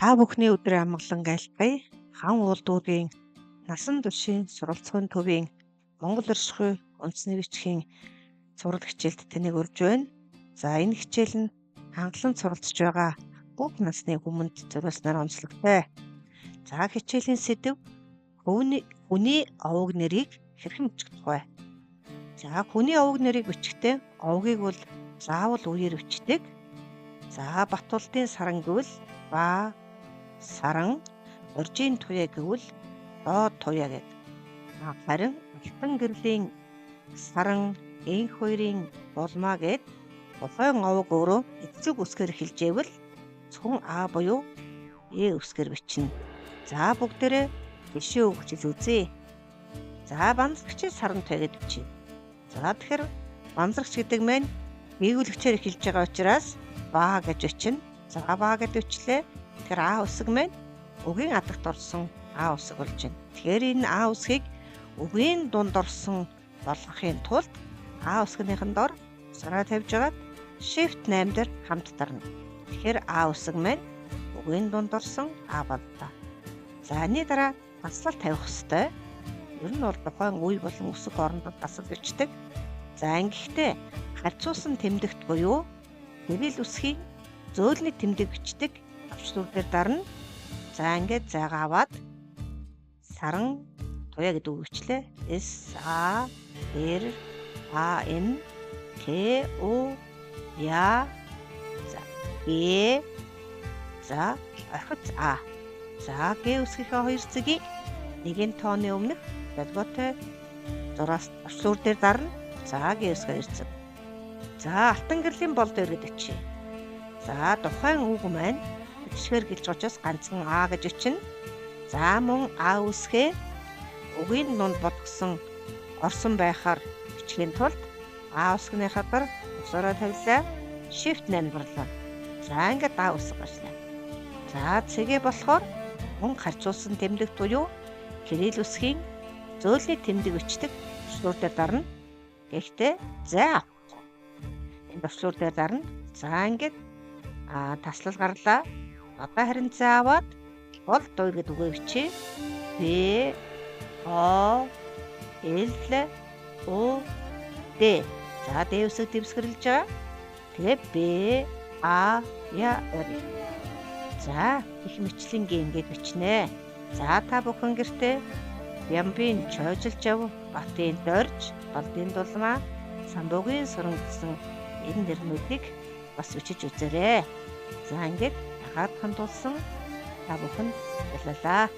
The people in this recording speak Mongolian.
Та бүхний өдрийн амгалан айлтгая. Хан уулдуудын насан туршийн суралцахуйн төвийн Монгол Оршихуй үндэсний бичгийн сурал хичээлд таныг урьж байна. За энэ хичээл нь хангалан суралцж байгаа бүх насны хүмүүнд зориулснаар онцлогтой. За хичээлийн сэдэв хүний овог нэрийг хэрхэн бичих вэ? За хүний овог нэрийг бичихтэй овгийг бол заавал үеэр бичдэг. За Батболдын саран гэвэл ба саран, уржийн туяа гэвэл доод туяа гэдэг. Харин алтан гэрлийн саран, энх хоёрын булмаа гэд тухайн овог өөрөө эцэг үсгээр хэлжээвэл зөвхөн А буюу Э үсгээр бичнэ. За бүгдээрээ жишээ өгч үзье. За банзрагчийн саран туяа гэдэг чинь. За тэгэхээр банзрагч гэдэг маань биегүүлэгчээр эхэлж байгаа учраас ба гэж бичнэ. За ба гэж бичлээ. Тэгэхээр А үсэг маань үгийн адагт орсон А үсэг болж байна. Тэгэхээр энэ А үсгийг үгийн дунд орсон болгохын тулд А үсгийнхээ дор сараа тавьж агаад Shift 8 дээр хамт дарна. Тэгэхээр А үсэг маань үгийн дунд орсон А боллоо. За энэ дараа таслал тавих ёстой. Ер нь бол тухайн үе болон үсэг орондоо тасал бичдэг. За ингэхдээ харьцуулсан тэмдэгт буюу гэрэл үсгийн зөөлний тэмдэг бичдэг төвчнүүд дээр дарна. За ингээд зайгаа аваад саран туяа гэдэг үг бичлээ. С А Р А Н Т У Я за Г за орхиц А. За Г үсгийнхээ хоёр цэгийг нэгэн тооны өмнөх долгоотой зураас төвчнүүд дээр дарна. За Г үсгээ ирцэг. За алтан гэрлийн болд өргөд очие. За тухайн үг маань бичгээр гэлж учраас ганцхан А гэж бичнэ. За мөн А үсгээ үгийн дунд болгосон орсон байхаар бичихийн тулд А үсгийнхаа дор усаараа тавилаа. Shift 8 борлоо. За ингээд А үсэг гарчлаа. За цэгээ болохоор мөн харьцуулсан тэмдэгт буюу кирилл үсгийн зөөлний тэмдэг бичдэг төвчнүүд дээр дарна. Гэхдээ зай авах. Энэ төвчнүүд дээр дарна. За ингээд таслал гарлаа. Одоо харин зай аваад бол дуй гэдэг үгээ бичээ. Б О Л О Д. За Д үсэг дэвсгэрлэж байгаа. Тэгээ Б А Я Р. За их мэтлэнгийн ингэж бичнэ. За та бүхэн гэртээ Ямбын чойжилж ав, Батын дорж, Балдын дулмаа, Самбуугийн суран гэсэн энэ нэрнүүдийг бас бичиж үзээрэй. За ингээд хагаад хандуулсан та бүхэн ялалаа.